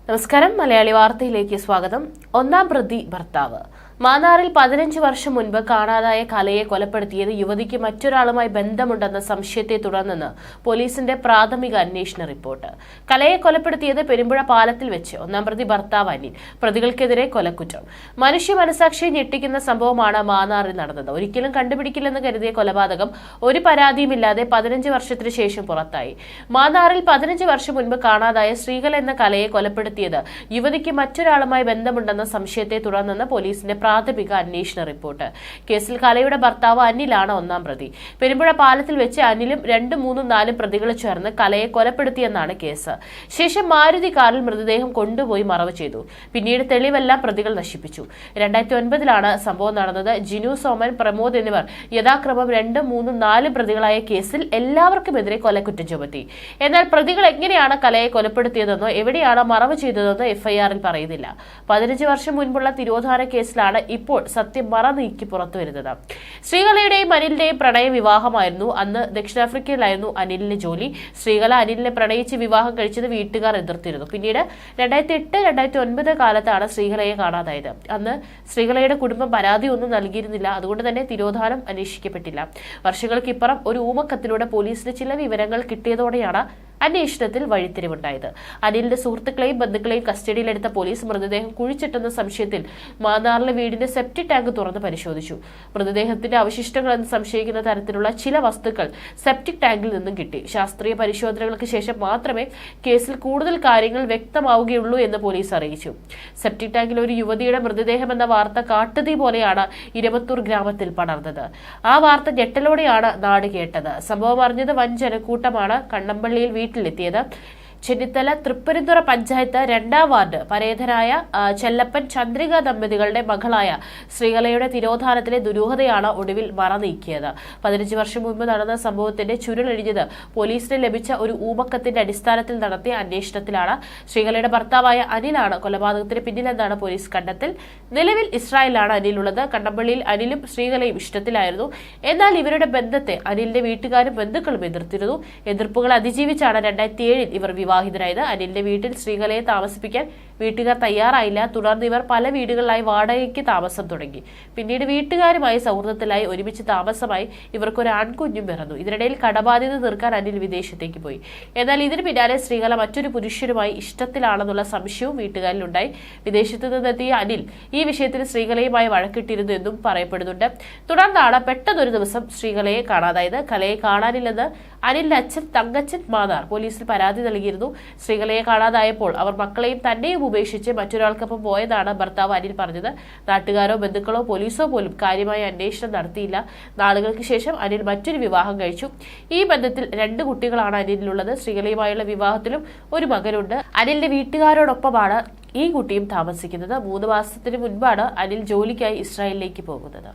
നമസ്കാരം. മലയാളി വാർത്തയിലേക്ക് സ്വാഗതം. ഒന്നാം പ്രതി ഭർത്താവ്. മാന്നാറിൽ 15 വർഷം മുൻപ് കാണാതായ കലയെ കൊലപ്പെടുത്തിയത് യുവതിക്ക് മറ്റൊരാളുമായി ബന്ധമുണ്ടെന്ന സംശയത്തെ തുടർന്നെന്ന് പോലീസിന്റെ പ്രാഥമിക അന്വേഷണ റിപ്പോർട്ട്. കലയെ കൊലപ്പെടുത്തിയത് പെരുമ്പുഴ പാലത്തിൽ വെച്ച് ഒന്നാം പ്രതി ഭർത്താവ് അനിൽ. പ്രതികൾക്കെതിരെ കൊലക്കുറ്റം. മനുഷ്യ മനസാക്ഷിയെ ഞെട്ടിക്കുന്ന സംഭവമാണ് മാന്നാറിൽ നടന്നത്. ഒരിക്കലും കണ്ടുപിടിക്കില്ലെന്ന് കരുതിയ കൊലപാതകം ഒരു പരാതിയുമില്ലാതെ 15 വർഷത്തിനു ശേഷം പുറത്തായി. മാന്നാറിൽ 15 വർഷം മുൻപ് കാണാതായ ശ്രീകല എന്ന കലയെ കൊലപ്പെടുത്തിയത് യുവതിക്ക് മറ്റൊരാളുമായി ബന്ധമുണ്ടെന്ന സംശയത്തെ തുടർന്നെന്ന് പോലീസിന്റെ പ്രാഥമിക അന്വേഷണ റിപ്പോർട്ട്. കേസിൽ കലയുടെ ഭർത്താവ് അനിലാണ് ഒന്നാം പ്രതി. പെരുമ്പുഴ പാലത്തിൽ വെച്ച് അനിലും 2, 3, 4 പ്രതികൾ ചേർന്ന് കലയെ കൊലപ്പെടുത്തിയെന്നാണ് കേസ്. ശേഷം മാരുതി കാറിൽ മൃതദേഹം കൊണ്ടുപോയി മറവ് ചെയ്തു. പിന്നീട് തെളിവെല്ലാം പ്രതികൾ നശിപ്പിച്ചു. 2009 സംഭവം നടന്നത്. ജിനു, സോമൻ, പ്രമോദ് എന്നിവർ യഥാക്രമം 2, 3, 4 പ്രതികളായ കേസിൽ എല്ലാവർക്കുമെതിരെ കൊലക്കുറ്റം ചുമത്തി. എന്നാൽ പ്രതികൾ എങ്ങനെയാണ് കലയെ കൊലപ്പെടുത്തിയതെന്നോ എവിടെയാണ് മറവ് ചെയ്തതെന്നോ എഫ്ഐആറിൽ പറയുന്നില്ല. 15 വർഷം മുൻപുള്ള തിരോധാന കേസിലാണ് ഇപ്പോൾ സത്യം മറനീക്കി പുറത്തുവരുന്നത്. ശ്രീകലയുടെയും അനിലിന്റെയും പ്രണയ വിവാഹമായിരുന്നു. അന്ന് ദക്ഷിണാഫ്രിക്കയിലായിരുന്നു അനിലിന്റെ ജോലി. ശ്രീകല അനിലിനെ പ്രണയിച്ച് വിവാഹം കഴിച്ചത് വീട്ടുകാർ എതിർത്തിരുന്നു. പിന്നീട് 2008, 2009 കാലത്താണ് ശ്രീകലയെ കാണാതായത്. അന്ന് ശ്രീകലയുടെ കുടുംബം പരാതിയൊന്നും നൽകിയിരുന്നില്ല. അതുകൊണ്ട് തന്നെ തിരോധാനം അന്വേഷിക്കപ്പെട്ടില്ല. വർഷങ്ങൾക്കിപ്പുറം ഒരു ഊമക്കത്തിലൂടെ പോലീസിന് ചില വിവരങ്ങൾ കിട്ടിയതോടെയാണ് അന്വേഷണത്തിൽ വഴിത്തിരിവുണ്ടായത്. അനിലിന്റെ സുഹൃത്തുക്കളെയും ബന്ധുക്കളെയും കസ്റ്റഡിയിലെടുത്ത പോലീസ് മൃതദേഹം കുഴിച്ചിട്ടെന്ന സംശയത്തിൽ മാന്നാറിലെ വീടിന്റെ സെപ്റ്റിക് ടാങ്ക് തുറന്ന് പരിശോധിച്ചു. മൃതദേഹത്തിന്റെ അവശിഷ്ടങ്ങളെന്ന് സംശയിക്കുന്ന തരത്തിലുള്ള ചില വസ്തുക്കൾ സെപ്റ്റിക് ടാങ്കിൽ നിന്നും കിട്ടി. ശാസ്ത്രീയ പരിശോധനകൾക്ക് ശേഷം മാത്രമേ കേസിൽ കൂടുതൽ കാര്യങ്ങൾ വ്യക്തമാവുകയുള്ളൂ എന്ന് പോലീസ് അറിയിച്ചു. സെപ്റ്റിക് ടാങ്കിൽ ഒരു യുവതിയുടെ മൃതദേഹം എന്ന വാർത്ത കാട്ടുതീ പോലെയാണ് ഇരമത്തൂർ ഗ്രാമത്തിൽ പടർന്നത്. ആ വാർത്ത ഞെട്ടലോടെയാണ് നാട് കേട്ടത്. സംഭവം അറിഞ്ഞത് വൻ ജനക്കൂട്ടമാണ് കണ്ണമ്പള്ളിയിൽ വീട്ടിലെത്തിയത്. ചെന്നിത്തല തൃപ്പൂണിത്തുറ പഞ്ചായത്ത് 2ാം വാർഡ് പരേതരായ ചെല്ലപ്പൻ ചന്ദ്രിക ദമ്പതികളുടെ മകളായ ശ്രീകലയുടെ തിരോധാനത്തിലെ ദുരൂഹതയാണ് ഒടുവിൽ മറനീക്കിയത്. 15 വർഷം മുൻപ് നടന്ന സംഭവത്തിന്റെ ചുരുളഴിഞ്ഞത് പോലീസിന് ലഭിച്ച ഒരു ഊമക്കത്തിന്റെ അടിസ്ഥാനത്തിൽ നടത്തിയ അന്വേഷണത്തിലാണ്. ശ്രീകലയുടെ ഭർത്താവായ അനിലാണ് കൊലപാതകത്തിന് പിന്നിലെന്നാണ് പോലീസ് കണ്ടെത്തൽ. നിലവിൽ ഇസ്രായേലിലാണ് അനിലുള്ളത്. കണ്ണമ്പള്ളിയിൽ അനിലും ശ്രീകലയും ഇഷ്ടത്തിലായിരുന്നു. എന്നാൽ ഇവരുടെ ബന്ധത്തെ അനിലിന്റെ വീട്ടുകാരും ബന്ധുക്കളും എതിർത്തിരുന്നു. എതിർപ്പുകൾ അതിജീവിച്ചാണ് 2007 ഇവർ വിവാഹിതരായത്. അനിലിന്റെ വീട്ടിൽ ശ്രീകലയെ താമസിപ്പിക്കാൻ വീട്ടുകാർ തയ്യാറായില്ല. തുടർന്ന് ഇവർ പല വീടുകളിലായി വാടകയ്ക്ക് താമസം തുടങ്ങി. പിന്നീട് വീട്ടുകാരുമായി സൗഹൃദത്തിലായി ഒരുമിച്ച് താമസമായി ഇവർക്കൊരു ആൺകുഞ്ഞും പിറന്നു. ഇതിനിടയിൽ കടബാധ്യത തീർക്കാൻ അനിൽ വിദേശത്തേക്ക് പോയി. എന്നാൽ ഇതിന് പിന്നാലെ ശ്രീകല മറ്റൊരു പുരുഷനുമായി ഇഷ്ടത്തിലാണെന്നുള്ള സംശയവും വീട്ടുകാരിലുണ്ടായി. വിദേശത്ത് നിന്നെത്തിയ അനിൽ ഈ വിഷയത്തിൽ ശ്രീകലയുമായി വഴക്കിട്ടിരുന്നു എന്നും പറയപ്പെടുന്നുണ്ട്. തുടർന്നാണ് പെട്ടെന്നൊരു ദിവസം ശ്രീകലയെ കാണാതായത്. കലയെ കാണാനില്ലെന്ന് അനിലിന്റെ അച്ഛൻ തങ്കച്ചൻ മാന്നാർ പോലീസിൽ പരാതി നൽകിയിരുന്നു. ശ്രീകലയെ കാണാതായപ്പോൾ അവർ മക്കളെയും തന്നെയും ഉപേക്ഷിച്ച് മറ്റൊരാൾക്കൊപ്പം പോയതാണ് ഭർത്താവ് അനിൽ പറഞ്ഞത്. നാട്ടുകാരോ ബന്ധുക്കളോ പോലീസോ പോലും കാര്യമായ അന്വേഷണം നടത്തിയില്ല. നാളുകൾക്ക് ശേഷം അനിൽ മറ്റൊരു വിവാഹം കഴിച്ചു. ഈ ബന്ധത്തിൽ 2 കുട്ടികളാണ് അനിലിനുള്ളത്. ശ്രീകലയുമായുള്ള വിവാഹത്തിലും ഒരു മകനുണ്ട്. അനിലിന്റെ വീട്ടുകാരോടൊപ്പമാണ് ഈ കുട്ടിയും താമസിക്കുന്നത്. 3 മാസത്തിന് മുൻപാണ് അനിൽ ജോലിക്കായി ഇസ്രായേലിലേക്ക് പോകുന്നത്.